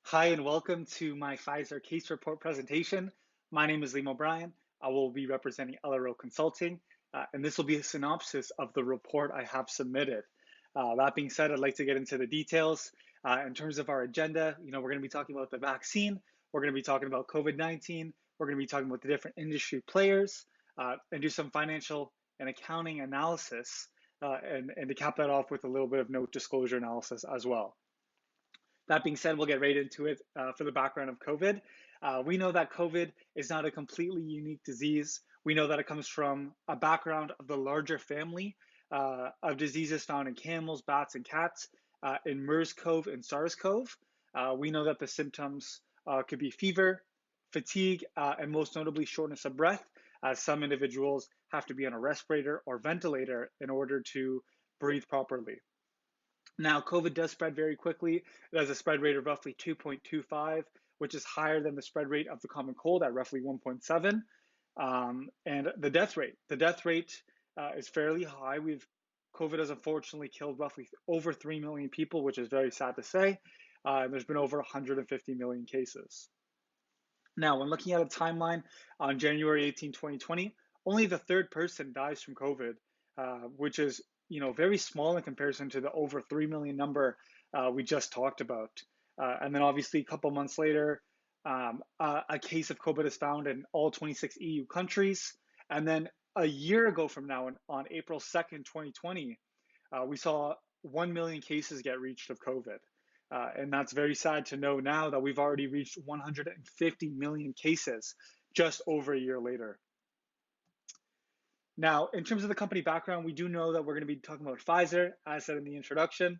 Hi, and welcome to my Pfizer case report presentation. My name is OBrien. I will be representing LRO Consulting, and this will be a synopsis of the report I have submitted. That being said, I'd like to get into the details. In terms of our agenda, we're going to be talking about the vaccine, we're going to be talking about COVID-19, we're going to be talking about the different industry players, and do some financial and accounting analysis, and to cap that off with a little bit of note disclosure analysis as well. That being said, we'll get right into it for the background of COVID. We know that COVID is not a completely unique disease. We know that it comes from a background of the larger family of diseases found in camels, bats, and cats, in MERS-CoV and SARS-CoV. We know that the symptoms could be fever, fatigue, and most notably shortness of breath, as some individuals have to be on a respirator or ventilator in order to breathe properly. Now, COVID does spread very quickly. It has a spread rate of roughly 2.25, which is higher than the spread rate of the common cold at roughly 1.7. And the death rate is fairly high. COVID has unfortunately killed roughly over 3 million people, which is very sad to say. And there's been over 150 million cases. Now, when looking at a timeline on January 18, 2020, only the third person dies from COVID, which is very small in comparison to the over 3 million number we just talked about. And then obviously a couple months later, a case of COVID is found in all 26 EU countries. And then a year ago from now, on April 2nd, 2020, we saw 1 million cases get reached of COVID. And that's very sad to know now that we've already reached 150 million cases just over a year later. Now, in terms of the company background, we do know that we're going to be talking about Pfizer, as said in the introduction.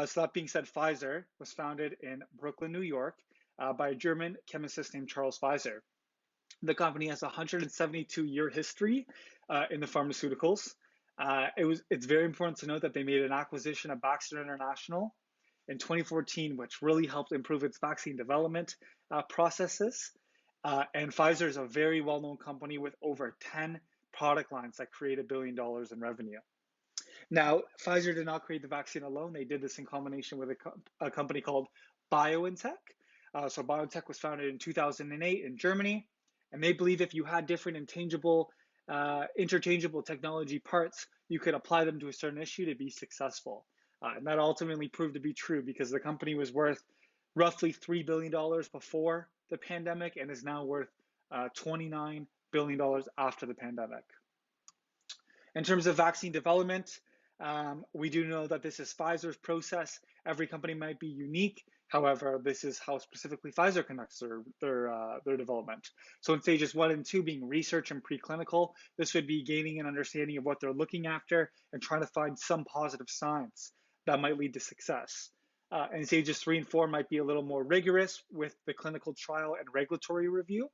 So that being said, Pfizer was founded in Brooklyn, New York, by a German chemist named Charles Pfizer. The company has a 172-year history in the pharmaceuticals. It's very important to note that they made an acquisition of Baxter International in 2014, which really helped improve its vaccine development processes. And Pfizer is a very well-known company with over 10 product lines that create $1 billion in revenue. Now, Pfizer did not create the vaccine alone. They did this in combination with a company called BioNTech. So BioNTech was founded in 2008 in Germany, and they believe if you had different interchangeable technology parts, you could apply them to a certain issue to be successful. And that ultimately proved to be true because the company was worth roughly $3 billion before the pandemic and is now worth $29 billion after the pandemic. In terms of vaccine development, we do know that this is Pfizer's process. Every company might be unique. However, this is how specifically Pfizer conducts their development. So in stages 1 and 2 being research and preclinical, this would be gaining an understanding of what they're looking after and trying to find some positive signs that might lead to success. And stages 3 and 4 might be a little more rigorous with the clinical trial and regulatory review.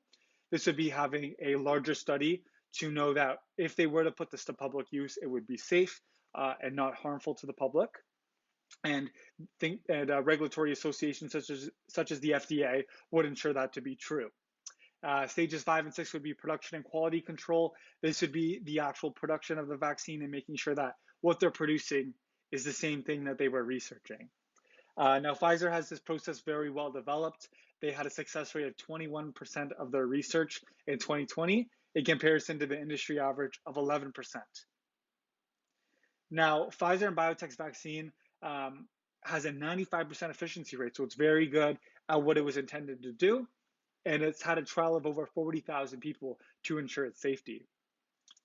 This would be having a larger study to know that if they were to put this to public use, it would be safe and not harmful to the public. And regulatory associations such as the FDA would ensure that to be true. Stages 5 and 6 would be production and quality control. This would be the actual production of the vaccine and making sure that what they're producing is the same thing that they were researching. Now, Pfizer has this process very well developed. They had a success rate of 21% of their research in 2020 in comparison to the industry average of 11%. Now, Pfizer and BioNTech's vaccine has a 95% efficiency rate, so it's very good at what it was intended to do, and it's had a trial of over 40,000 people to ensure its safety.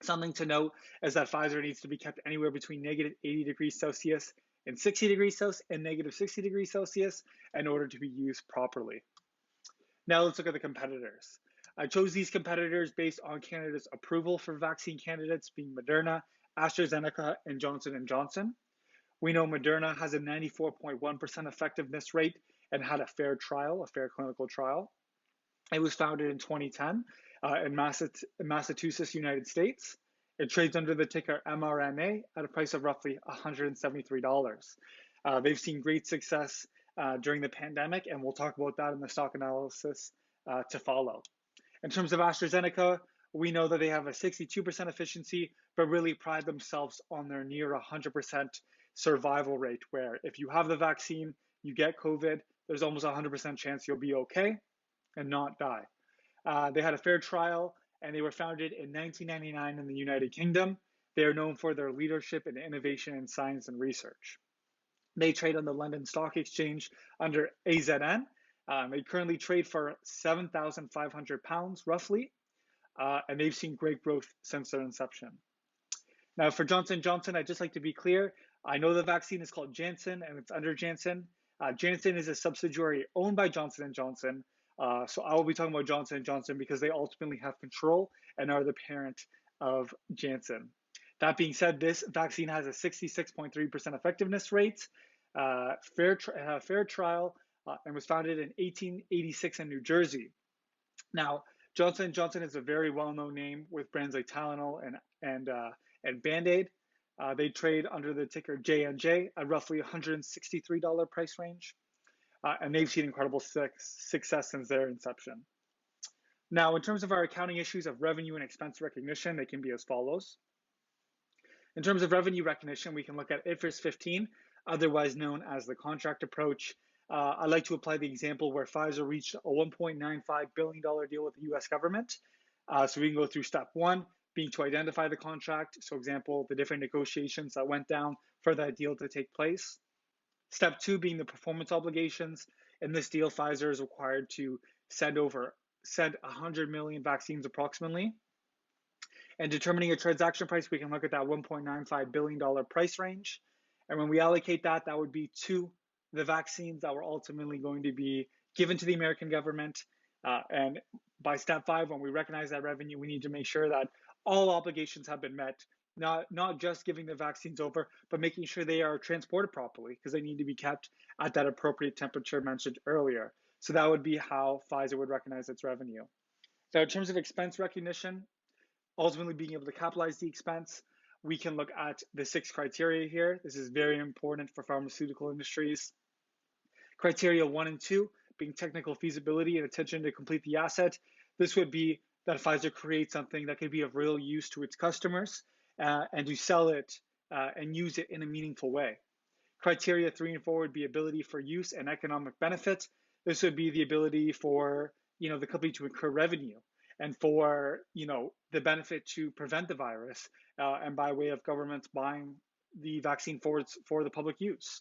Something to note is that Pfizer needs to be kept anywhere between negative 80 degrees Celsius and 60 degrees Celsius and negative 60 degrees Celsius in order to be used properly. Now let's look at the competitors. I chose these competitors based on candidates' approval for vaccine candidates being Moderna, AstraZeneca, and Johnson & Johnson. We know Moderna has a 94.1% effectiveness rate and had a fair clinical trial. It was founded in 2010 in Massachusetts, United States. It trades under the ticker mRNA at a price of roughly $173. They've seen great success during the pandemic, and we'll talk about that in the stock analysis to follow. In terms of AstraZeneca, we know that they have a 62% efficiency, but really pride themselves on their near 100% survival rate, where if you have the vaccine, you get COVID, there's almost 100% chance you'll be okay and not die. They had a fair trial, and they were founded in 1999 in the United Kingdom. They are known for their leadership and innovation in science and research. They trade on the London Stock Exchange under AZN. They currently trade for £7,500 roughly, and they've seen great growth since their inception. Now, for Johnson & Johnson, I'd just like to be clear. I know the vaccine is called Janssen, and it's under Janssen. Janssen is a subsidiary owned by Johnson & Johnson. So I will be talking about Johnson & Johnson because they ultimately have control and are the parent of Janssen. That being said, this vaccine has a 66.3% effectiveness rate, fair trial, and was founded in 1886 in New Jersey. Now, Johnson & Johnson is a very well-known name with brands like Tylenol and Band-Aid. They trade under the ticker J&J at roughly $163 price range, and they've seen incredible success since their inception. Now, in terms of our accounting issues of revenue and expense recognition, they can be as follows. In terms of revenue recognition, we can look at IFRS 15, otherwise known as the contract approach. I like to apply the example where Pfizer reached a $1.95 billion deal with the US government. So we can go through step one, being to identify the contract. So example, the different negotiations that went down for that deal to take place. Step two being the performance obligations. In this deal, Pfizer is required to send 100 million vaccines approximately. And determining a transaction price, we can look at that $1.95 billion price range. And when we allocate that, that would be to the vaccines that were ultimately going to be given to the American government. And by step five, when we recognize that revenue, we need to make sure that all obligations have been met, not just giving the vaccines over, but making sure they are transported properly because they need to be kept at that appropriate temperature mentioned earlier. So that would be how Pfizer would recognize its revenue. Now, in terms of expense recognition, ultimately being able to capitalize the expense, we can look at the 6 criteria here. This is very important for pharmaceutical industries. Criteria 1 and 2 being technical feasibility and intention to complete the asset. This would be that Pfizer creates something that could be of real use to its customers and to sell it and use it in a meaningful way. Criteria 3 and 4 would be ability for use and economic benefit. This would be the ability for the company to incur revenue and for the benefit to prevent the virus and by way of governments buying the vaccine for the public use.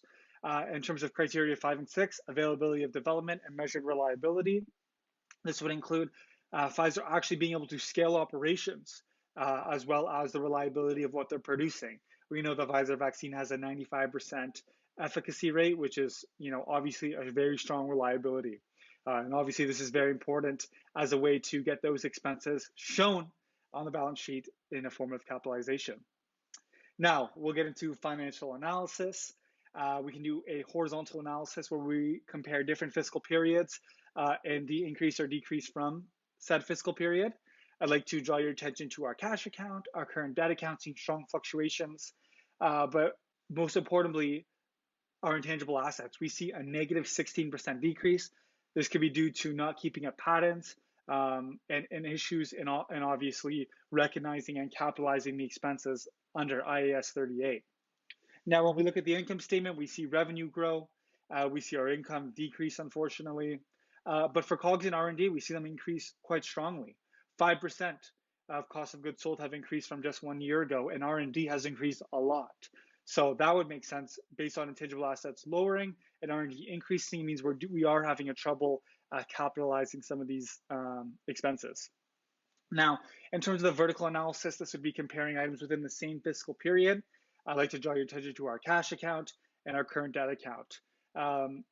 In terms of criteria 5 and 6, availability of development and measured reliability. This would include Pfizer actually being able to scale operations as well as the reliability of what they're producing. We know the Pfizer vaccine has a 95% efficacy rate, which is obviously a very strong reliability. And obviously this is very important as a way to get those expenses shown on the balance sheet in a form of capitalization. Now we'll get into financial analysis. We can do a horizontal analysis where we compare different fiscal periods and the increase or decrease from said fiscal period. I'd like to draw your attention to our cash account, our current debt account, seeing strong fluctuations, but most importantly, our intangible assets. We see a negative 16% decrease. This could be due to not keeping up patents and issues and obviously recognizing and capitalizing the expenses under IAS 38. Now, when we look at the income statement, we see revenue grow. We see our income decrease, unfortunately. But for COGS and R&D, we see them increase quite strongly. 5% of cost of goods sold have increased from just 1 year ago, and R&D has increased a lot. So that would make sense based on intangible assets lowering and R&D increasing means we are having a trouble capitalizing some of these expenses. Now, in terms of the vertical analysis, this would be comparing items within the same fiscal period. I'd like to draw your attention to our cash account and our current debt account.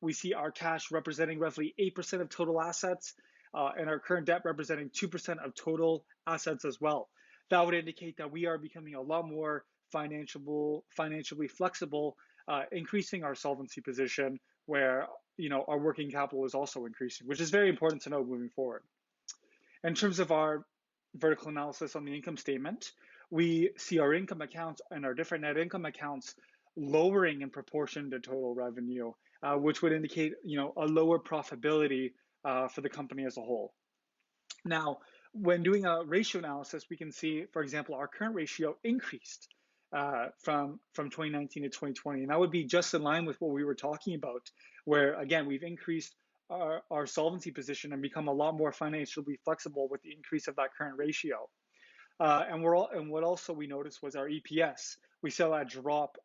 We see our cash representing roughly 8% of total assets and our current debt representing 2% of total assets as well. That would indicate that we are becoming a lot more financially flexible, increasing our solvency position where our working capital is also increasing, which is very important to know moving forward. In terms of our vertical analysis on the income statement, we see our income accounts and our different net income accounts lowering in proportion to total revenue, which would indicate a lower profitability for the company as a whole. Now, when doing a ratio analysis, we can see, for example, our current ratio increased from 2019 to 2020. And that would be just in line with what we were talking about, where again, we've increased our solvency position and become a lot more financially flexible with the increase of that current ratio. And what also we noticed was our EPS. We saw that drop,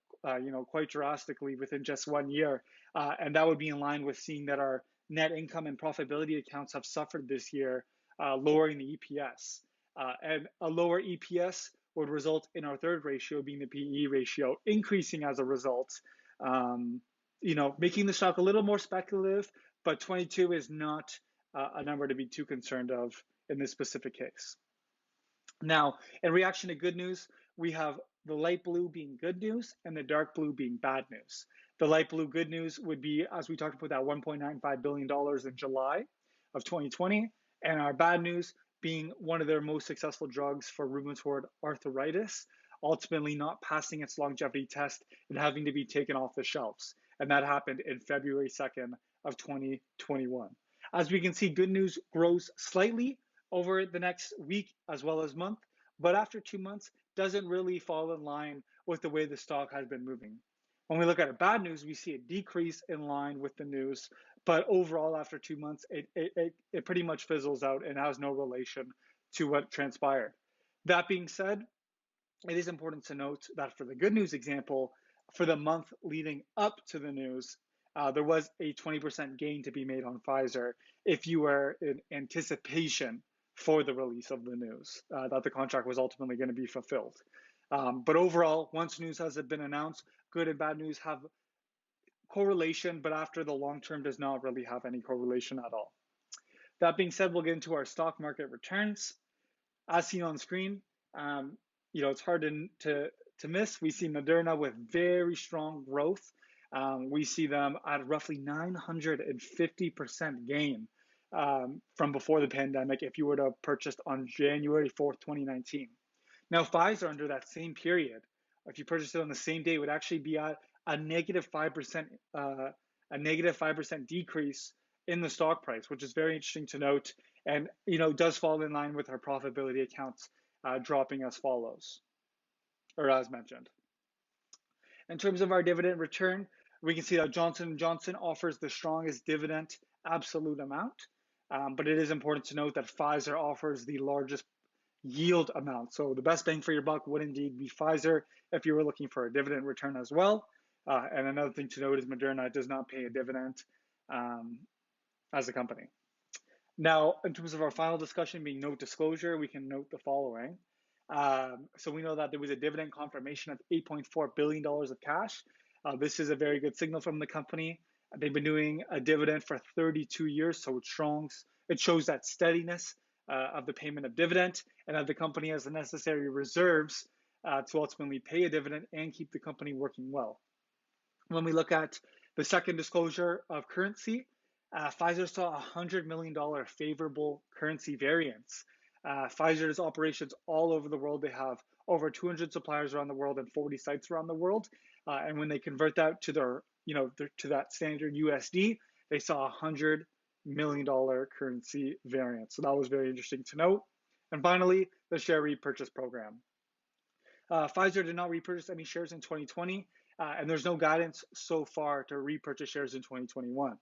quite drastically within just 1 year, and that would be in line with seeing that our net income and profitability accounts have suffered this year, lowering the EPS. And a lower EPS would result in our third ratio, being the PE ratio, increasing as a result. Making the stock a little more speculative, but 22 is not a number to be too concerned of in this specific case. Now, in reaction to good news, we have the light blue being good news and the dark blue being bad news. The light blue good news would be, as we talked about, that $1.95 billion in July of 2020, and our bad news being one of their most successful drugs for rheumatoid arthritis, ultimately not passing its longevity test and having to be taken off the shelves. And that happened in February 2nd of 2021. As we can see, good news grows slightly over the next week as well as month, but after 2 months doesn't really fall in line with the way the stock has been moving. When we look at our bad news, we see a decrease in line with the news, but overall after 2 months, it pretty much fizzles out and has no relation to what transpired. That being said, it is important to note that for the good news example, for the month leading up to the news, there was a 20% gain to be made on Pfizer if you were in anticipation for the release of the news, that the contract was ultimately going to be fulfilled. But overall, once news has been announced, good and bad news have correlation, but after the long term does not really have any correlation at all. That being said, we'll get into our stock market returns. As seen on screen, it's hard to miss. We see Moderna with very strong growth. We see them at roughly 950% gain from before the pandemic if you were to have purchased on January 4th, 2019. Now, Pfizer, under that same period, if you purchased it on the same day, would actually be at a negative 5% decrease in the stock price, which is very interesting to note, and does fall in line with our profitability accounts dropping as follows, or as mentioned. In terms of our dividend return, we can see that Johnson & Johnson offers the strongest dividend absolute amount, but it is important to note that Pfizer offers the largest yield amount. So the best bang for your buck would indeed be Pfizer if you were looking for a dividend return as well. And another thing to note is Moderna does not pay a dividend as a company. Now, in terms of our final discussion being note disclosure, we can note the following. So we know that there was a dividend confirmation of $8.4 billion of cash. This is a very good signal from the company. They've been doing a dividend for 32 years, so it shows that steadiness of the payment of dividend, and that the company has the necessary reserves to ultimately pay a dividend and keep the company working well. When we look at the second disclosure of currency, Pfizer saw a $100 million favorable currency variance. Pfizer has operations all over the world. They have over 200 suppliers around the world and 40 sites around the world. And when they convert that to to that standard USD, they saw a $100 million currency variance. So that was very interesting to note. And finally, the share repurchase program. Pfizer did not repurchase any shares in 2020, and there's no guidance so far to repurchase shares in 2021.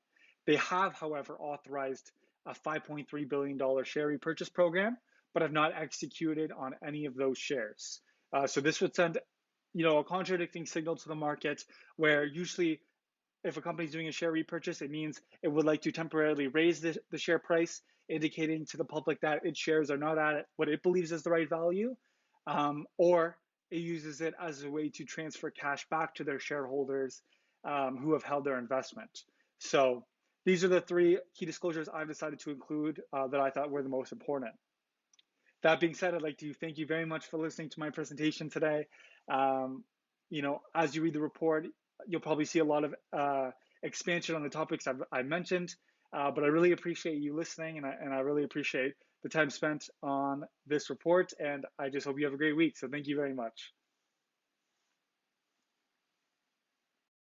They have, however, authorized a $5.3 billion share repurchase program, but have not executed on any of those shares. So this would send, a contradicting signal to the market, where usually if a company is doing a share repurchase, it means it would like to temporarily raise the share price, indicating to the public that its shares are not at what it believes is the right value, or it uses it as a way to transfer cash back to their shareholders who have held their investment. So these are the three key disclosures I've decided to include that I thought were the most important. That being said, I'd like to thank you very much for listening to my presentation today. As you read the report, you'll probably see a lot of expansion on the topics I mentioned, but I really appreciate you listening, and I really appreciate the time spent on this report, and I just hope you have a great week. So thank you very much.